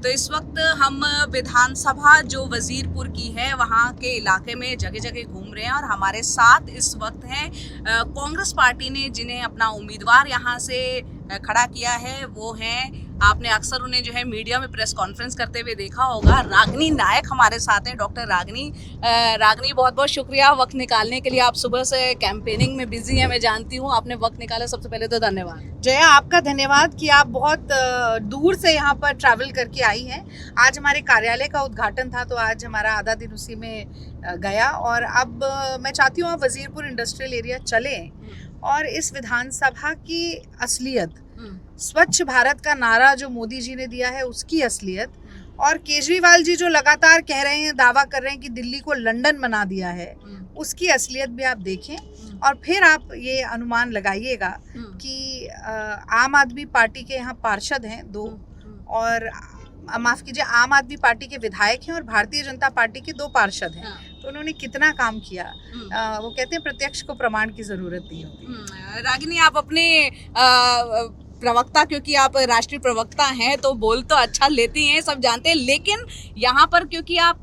तो इस वक्त हम विधानसभा जो वजीरपुर की है वहाँ के इलाके में जगह जगह घूम रहे हैं और हमारे साथ इस वक्त हैं कांग्रेस पार्टी ने जिन्हें अपना उम्मीदवार यहाँ से खड़ा किया है। वो हैं, आपने अक्सर उन्हें जो है मीडिया में प्रेस कॉन्फ्रेंस करते हुए देखा होगा, रागिनी नायक हमारे साथ हैं, डॉक्टर रागिनी। रागिनी, बहुत बहुत शुक्रिया वक्त निकालने के लिए। आप सुबह से कैंपेनिंग में बिजी हैं, मैं जानती हूँ, आपने वक्त निकाला, सबसे पहले तो धन्यवाद। जया, आपका धन्यवाद कि आप बहुत दूर से यहाँ पर ट्रैवल करके आई हैं। आज हमारे कार्यालय का उद्घाटन था तो आज हमारा आधा दिन उसी में गया और अब मैं चाहती हूँ आप वजीरपुर इंडस्ट्रियल एरिया चलें और इस विधानसभा की असलियत, स्वच्छ भारत का नारा जो मोदी जी ने दिया है उसकी असलियत, और केजरीवाल जी जो लगातार कह रहे हैं, दावा कर रहे हैं कि दिल्ली को लंदन बना दिया है, उसकी असलियत भी आप देखें और फिर आप ये अनुमान लगाइएगा कि आम आदमी पार्टी के यहाँ पार्षद हैं 2 और माफ कीजिए आम आदमी पार्टी के विधायक हैं और भारतीय जनता पार्टी के 2 पार्षद हैं। तो उन्होंने कितना काम किया, वो कहते हैं प्रत्यक्ष को प्रमाण की जरूरत नहीं होती। रागिनी, आप अपने प्रवक्ता, क्योंकि आप राष्ट्रीय प्रवक्ता हैं तो बोल तो अच्छा लेती हैं, सब जानते हैं, लेकिन यहाँ पर क्योंकि आप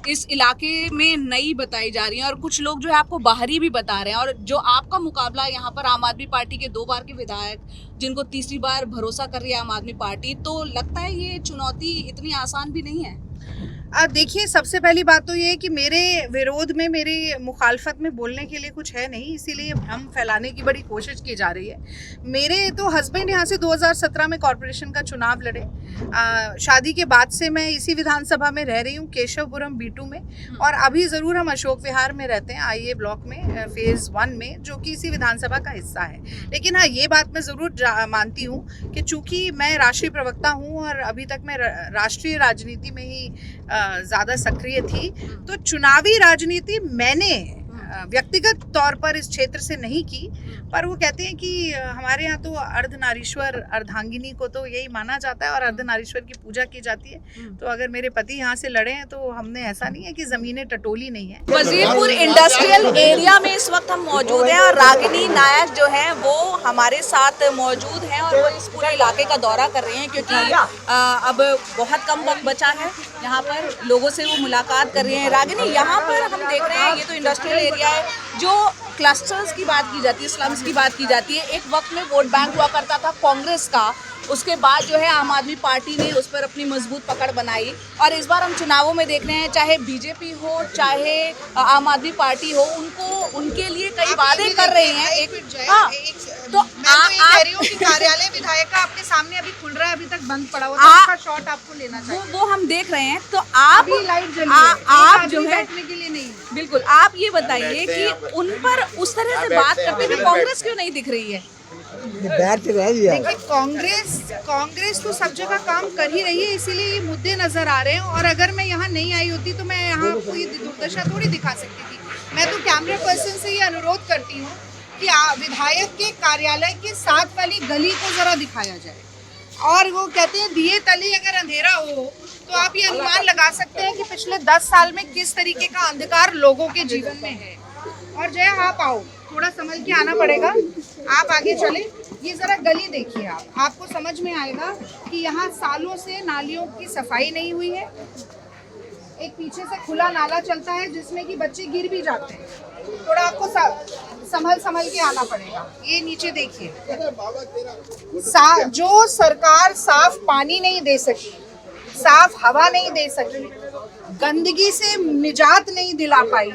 इस इलाके में नई बताई जा रही हैं और कुछ लोग जो है आपको बाहरी भी बता रहे हैं, और जो आपका मुकाबला यहाँ पर आम आदमी पार्टी के 2 बार के विधायक जिनको तीसरी बार भरोसा कर रही है आम आदमी पार्टी, तो लगता है ये चुनौती इतनी आसान भी नहीं है। देखिए, सबसे पहली बात तो ये है कि मेरे विरोध में, मेरी मुखालफत में बोलने के लिए कुछ है नहीं, इसीलिए भ्रम फैलाने की बड़ी कोशिश की जा रही है। मेरे तो हस्बैंड यहाँ से 2017 में कॉरपोरेशन का चुनाव लड़े। शादी के बाद से मैं इसी विधानसभा में रह रही हूँ, केशवपुरम B2 में, और अभी ज़रूर हम अशोक विहार में रहते हैं, IA ब्लॉक में, फेज़ 1 में, जो कि इसी विधानसभा का हिस्सा है। लेकिन हाँ, ये बात मैं ज़रूर मानती हूँ कि चूँकि मैं राष्ट्रीय प्रवक्ता हूँ और अभी तक मैं राष्ट्रीय राजनीति में ही ज़्यादा सक्रिय थी, तो चुनावी राजनीति मैंने व्यक्तिगत तौर पर इस क्षेत्र से नहीं की, पर वो कहते हैं कि हमारे यहाँ तो अर्धनारीश्वर, अर्धांगिनी को तो यही माना जाता है और अर्धनारीश्वर की पूजा की जाती है। तो अगर मेरे पति यहाँ से लड़े हैं तो हमने, ऐसा नहीं है कि ज़मीनें टटोली नहीं है। वजीरपुर इंडस्ट्रियल एरिया में इस वक्त हम मौजूद हैं और रागिनी नायक जो हैं वो हमारे साथ मौजूद हैं और वो इस पूरे इलाके का दौरा कर रहे हैं, क्योंकि अब बहुत कम वक्त बचा है। यहाँ पर लोगों से वो मुलाकात कर रहे हैं। रागिनी, यहाँ पर हम देख रहे हैं, ये तो इंडस्ट्रियल एरिया है, जो क्लस्टर्स की बात की जाती है, स्लम्स की बात की जाती है। एक वक्त में वोट बैंक हुआ करता था कांग्रेस का, उसके बाद जो है आम आदमी पार्टी ने उस पर अपनी मजबूत पकड़ बनाई और इस बार हम चुनावों में देख रहे हैं, चाहे बीजेपी हो चाहे आम आदमी पार्टी हो, उनके लिए कई वादे कर रहे हैं। तो मैं कह रही हूँ कि कार्यालय विधायक का आपके सामने अभी खुल रहा है, अभी तक बंद पड़ा हुआ था, उसका शॉट आपको लेना चाहिए। वो हम देख रहे हैं। तो आप जो है बैठने के लिए नहीं, बिल्कुल, आप ये बताइए कि उन पर उस तरह से बात करते हुए कांग्रेस क्यों नहीं दिख रही है? देखिए, कांग्रेस तो सब जगह काम कर ही रही है, इसीलिए ये मुद्दे नजर आ रहे हैं। और अगर मैं यहाँ नहीं आई होती तो मैं यहाँ आपको ये दुर्दशा थोड़ी दिखा सकती थी। मैं तो कैमरा पर्सन से ये अनुरोध करती हूँ कि विधायक के कार्यालय के साथ वाली गली को जरा दिखाया जाए। और वो कहते हैं दिए तले अगर अंधेरा हो तो आप ये अनुमान लगा सकते हैं कि पिछले 10 साल में किस तरीके का अंधकार लोगों के जीवन में है। और जय, आप आओ, थोड़ा संभल के आना पड़ेगा, आप आगे चले, ये जरा गली देखिए, आपको समझ में आएगा कि यहाँ सालों से नालियों की सफाई नहीं हुई है। एक पीछे से खुला नाला चलता है जिसमें कि बच्चे गिर भी जाते हैं। थोड़ा आपको संभल के आना पड़ेगा। ये नीचे देखिए, जो सरकार साफ पानी नहीं दे सकी, साफ हवा नहीं दे सकी, गंदगी से निजात नहीं दिला पाई,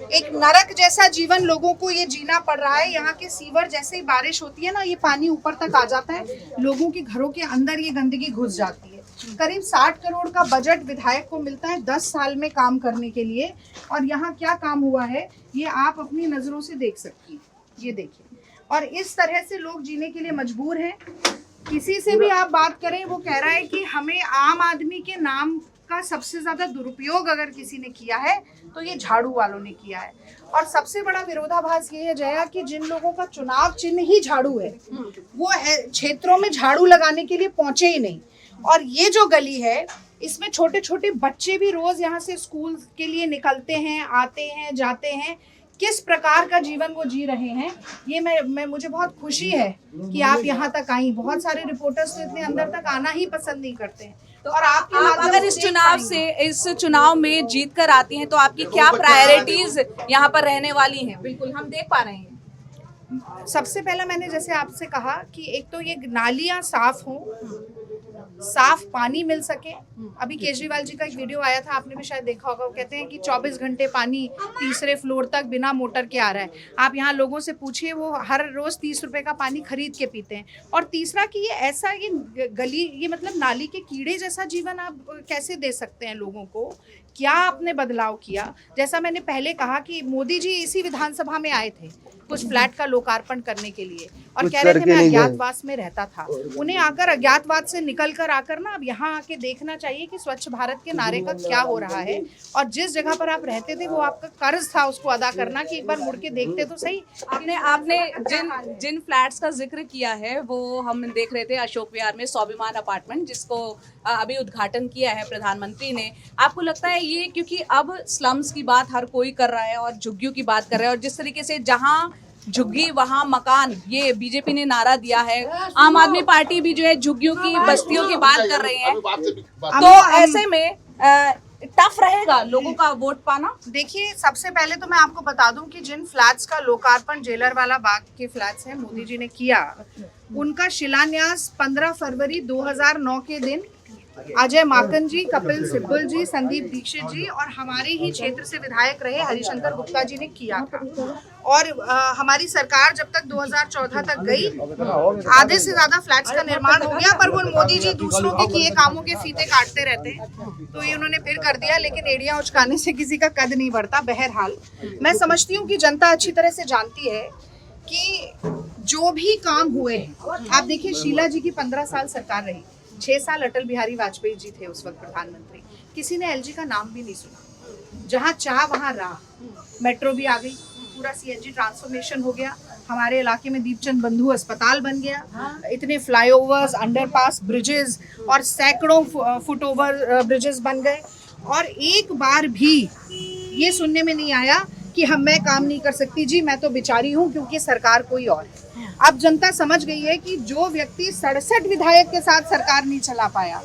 एक नरक जैसा जीवन लोगों को ये जीना पड़ रहा है। यहाँ के सीवर, जैसे ही बारिश होती है ना, ये पानी ऊपर तक आ जाता है, लोगों के घरों के अंदर ये गंदगी घुस जाती है। करीब 60 करोड़ का बजट विधायक को मिलता है 10 साल में काम करने के लिए, और यहाँ क्या काम हुआ है ये आप अपनी नजरों से देख सकती हैं। ये देखिए, और इस तरह से लोग जीने के लिए मजबूर हैं। किसी से भी आप बात करें, वो कह रहा है कि हमें आम आदमी के नाम का सबसे ज्यादा दुरुपयोग अगर किसी ने किया है तो ये झाड़ू वालों ने किया है। और सबसे बड़ा विरोधाभास ये है जया कि जिन लोगों का चुनाव चिन्ह ही झाड़ू है, वो क्षेत्रों में झाड़ू लगाने के लिए पहुंचे ही नहीं। और ये जो गली है, इसमें छोटे छोटे बच्चे भी रोज यहाँ से स्कूल के लिए निकलते हैं, आते हैं, जाते हैं। किस प्रकार का जीवन वो जी रहे हैं, ये मुझे बहुत खुशी है कि आप यहाँ तक आई। बहुत सारे रिपोर्टर्स तो इतने अंदर तक आना ही पसंद नहीं करते हैं। तो और आपके अगर इस चुनाव में जीत कर आती हैं तो आपकी क्या प्रायोरिटीज यहाँ पर रहने वाली हैं? बिल्कुल हम देख पा रहे हैं। सबसे पहला मैंने जैसे आपसे कहा कि एक तो ये नालियां साफ हों, साफ पानी मिल सके। अभी केजरीवाल जी का एक वीडियो आया था, आपने भी शायद देखा होगा। वो कहते हैं कि 24 घंटे पानी तीसरे फ्लोर तक बिना मोटर के आ रहा है। आप यहाँ लोगों से पूछिए, वो हर रोज 30 रुपए का पानी खरीद के पीते हैं। और तीसरा कि ये गली, ये मतलब नाली के कीड़े जैसा जीवन आप कैसे दे सकते हैं लोगों को? क्या आपने बदलाव किया? जैसा मैंने पहले कहा कि मोदी जी इसी विधानसभा में आए थे कुछ फ्लैट का लोकार्पण करने के लिए और कह रहे थे मैं अज्ञातवास में रहता था। उन्हें आकर अज्ञातवास से निकल कर आकर ना अब यहाँ आके देखना चाहिए कि स्वच्छ भारत के नारे का क्या हो रहा है, और जिस जगह पर आप रहते थे वो आपका कर्ज था उसको अदा करना, कि एक बार मुड़ के देखते तो सही। आपने जिन फ्लैट्स का जिक्र किया है वो हम देख रहे थे अशोक विहार में स्वाभिमान अपार्टमेंट, जिसको अभी उद्घाटन किया है प्रधानमंत्री ने। आपको लगता है ये क्योंकि अब स्लम्स की बात हर कोई कर रहा है और झुग्गियों की बात कर रहा है, और जिस तरीके से जहां झुग्गी वहां मकान, ये बीजेपी ने नारा दिया है, आम आदमी पार्टी भी जो है झुग्गियों की बस्तियों की बात कर रही है, तो ऐसे में टफ रहेगा लोगों का वोट पाना? देखिए, सबसे पहले तो मैं आपको बता दूं कि जिन फ्लैट्स का लोकार्पण जेलरवाला बाग के फ्लैट्स हैं मोदी जी ने किया, उनका शिलान्यास 15 फरवरी 2009 के दिन अजय माकन जी, कपिल सिब्बल जी, संदीप दीक्षित जी और हमारे ही क्षेत्र से विधायक रहे हरिशंकर गुप्ता जी ने किया था। और हमारी सरकार जब तक 2014 तक गई, आधे से ज्यादा फ्लैट्स का निर्माण हो गया, पर वो मोदी जी दूसरों के किए कामों के फीते काटते रहते हैं, तो ये उन्होंने फिर कर दिया। लेकिन एड़ियां उचकाने से किसी का कद नहीं बढ़ता। बहरहाल मैं समझती हूँ कि जनता अच्छी तरह से जानती है कि जो भी काम हुए हैं, आप देखिए शीला जी की 15 साल सरकार रही, 6 साल अटल बिहारी वाजपेयी जी थे उस वक्त प्रधानमंत्री, किसी ने एलजी का नाम भी नहीं सुना। जहां चाह वहां राह, मेट्रो भी आ गई, पूरा सीएनजी ट्रांसफॉर्मेशन हो गया, हमारे इलाके में दीपचंद बंधु अस्पताल बन गया, इतने फ्लाईओवर्स, अंडरपास, ब्रिजेस और सैकड़ों फुटओवर ब्रिजेस बन गए, और एक बार भी ये सुनने में नहीं आया कि मैं काम नहीं कर सकती जी, मैं तो बेचारी हूँ क्योंकि सरकार कोई और है। अब जनता समझ गई है कि जो व्यक्ति 67 विधायक के साथ सरकार नहीं चला पाया,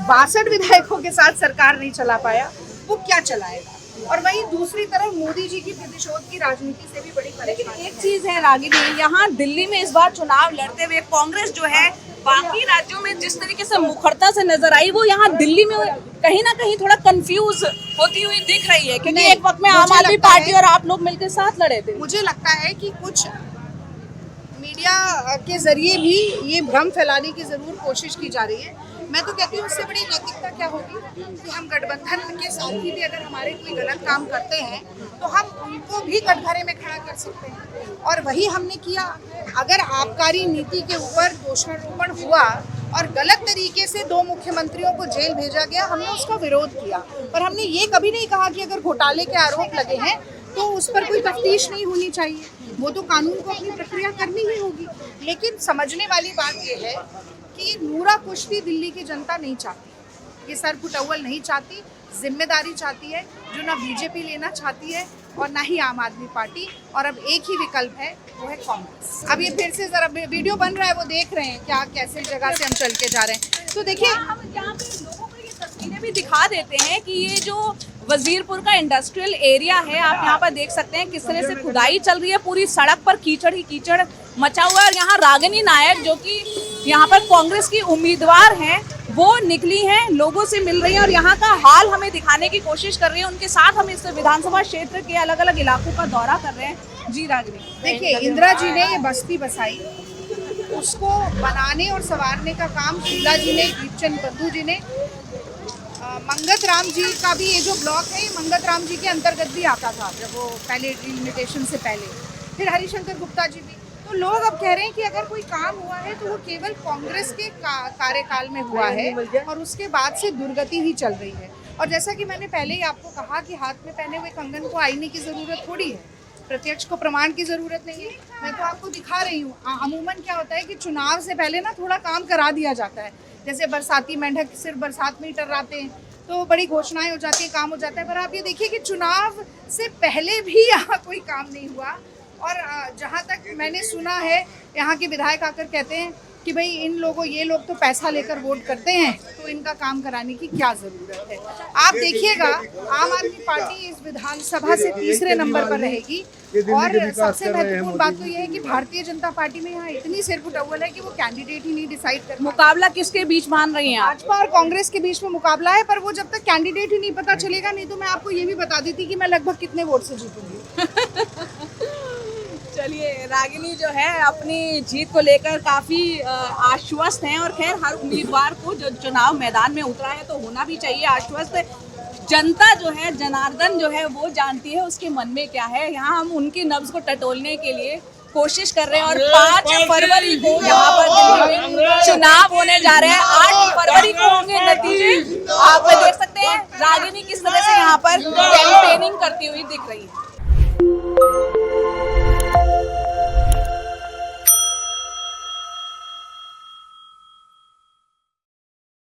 62 विधायकों के साथ सरकार नहीं चला पाया, वो क्या चलाएगा। और वहीं दूसरी तरफ मोदी जी की प्रतिशोध की राजनीति से भी बड़ी परेशानी। एक चीज है रागिनी, यहाँ दिल्ली में इस बार चुनाव लड़ते हुए कांग्रेस जो है बाकी राज्यों में जिस तरीके से मुखरता से नजर आई, वो यहाँ दिल्ली में कहीं ना कहीं थोड़ा कंफ्यूज होती हुई दिख रही है, क्योंकि एक वक्त में आम आदमी पार्टी और आप लोग मिलकर साथ लड़े थे। मुझे लगता है कि कुछ मीडिया के जरिए भी ये भ्रम फैलाने की जरूर कोशिश की जा रही है। मैं तो कहती हूँ उससे बड़ी नैतिकता क्या होगी कि हम गठबंधन के साथी भी अगर हमारे कोई गलत काम करते हैं तो हम उनको भी कटघरे में खड़ा कर सकते हैं, और वही हमने किया। अगर आबकारी नीति के ऊपर दोषारोपण हुआ और गलत तरीके से 2 मुख्यमंत्रियों को जेल भेजा गया, हमने उसका विरोध किया, पर हमने ये कभी नहीं कहा कि अगर घोटाले के आरोप लगे हैं तो उस पर कोई तफ्तीश नहीं होनी चाहिए। वो तो कानून को अपनी प्रक्रिया करनी ही होगी। लेकिन समझने वाली बात यह है कि नूरा कुश्ती दिल्ली की जनता नहीं चाहती, ये सरपुटअव्वल नहीं चाहती, जिम्मेदारी चाहती है, जो ना बीजेपी लेना चाहती है और ना ही आम आदमी पार्टी, और अब एक ही विकल्प है, वो है कांग्रेस। अब ये फिर से जरा वीडियो बन रहा है, वो देख रहे हैं क्या कैसे जगह से हम चल के जा रहे हैं। तो देखिए, हम यहाँ पे लोगों को ये तस्वीरें भी दिखा देते हैं कि ये जो वजीरपुर का इंडस्ट्रियल एरिया है, आप यहाँ पर देख सकते हैं किस तरह से खुदाई चल रही है, पूरी सड़क पर कीचड़ ही कीचड़ मचा हुआ है। और यहाँ रागिनी नायक जो कि यहाँ पर कांग्रेस की उम्मीदवार हैं, वो निकली हैं, लोगों से मिल रही हैं और यहाँ का हाल हमें दिखाने की कोशिश कर रही हैं। उनके साथ हम इस विधानसभा क्षेत्र के अलग अलग इलाकों का दौरा कर रहे हैं। जी रागिनी, देखिए, इंदिरा जी ने ये बस्ती बसाई, उसको बनाने और संवारने का काम शीला जी ने, दीपचंद बंधु जी ने, मंगत राम जी का भी ये जो ब्लॉक है, ये मंगत राम जी के अंतर्गत भी आता था जब वो पहले डिलिमिटेशन से पहले, फिर हरिशंकर गुप्ता जी भी। तो लोग अब कह रहे हैं कि अगर कोई काम हुआ है तो वो केवल कांग्रेस के कार्यकाल में हुआ है और उसके बाद से दुर्गति ही चल रही है। और जैसा कि मैंने पहले ही आपको कहा कि हाथ में पहने हुए कंगन को आईने की ज़रूरत थोड़ी है, प्रत्यक्ष को प्रमाण की ज़रूरत नहीं है। मैं तो आपको दिखा रही हूँ। अमूमन क्या होता है कि चुनाव से पहले ना थोड़ा काम करा दिया जाता है, जैसे बरसाती मेंढक सिर्फ बरसात में ही टर्राते हैं, तो बड़ी घोषणाएं हो जाती है, काम हो जाता है। पर आप ये देखिए कि चुनाव से पहले भी यहाँ कोई काम नहीं हुआ। और जहाँ तक मैंने सुना है, यहाँ के विधायक आकर कहते हैं कि भाई इन लोगों ये लोग तो पैसा लेकर वोट करते हैं, तो इनका काम कराने की क्या जरूरत है। आप देखिएगा आम आदमी पार्टी इस विधानसभा से तीसरे नंबर पर रहेगी। और सबसे महत्वपूर्ण बात तो यह है कि भारतीय जनता पार्टी में यहाँ इतनी सिरपुटौल है कि वो कैंडिडेट ही नहीं डिसाइड कर। मुकाबला किसके बीच मान रही हैं आप? भाजपा और कांग्रेस के बीच में मुकाबला है, पर वो जब तक कैंडिडेट ही नहीं पता चलेगा, नहीं तो मैं आपको ये भी बता देती कि मैं लगभग कितने वोट से जीतूंगी। चलिए, रागिनी जो है अपनी जीत को लेकर काफी आश्वस्त हैं, और खैर हर उम्मीदवार को जो चुनाव मैदान में उतरा है तो होना भी चाहिए आश्वस्त। जनता जो है, जनार्दन जो है, वो जानती है उसके मन में क्या है। यहाँ हम उनकी नब्ज को टटोलने के लिए कोशिश कर रहे हैं, और 5 फरवरी को यहाँ पर दिल्ली में चुनाव होने जा रहे हैं। 8 फरवरी को होंगे नतीजे। आप देख सकते हैं रागिनी किस तरह से यहाँ पर कैंपेनिंग करती हुई दिख रही है।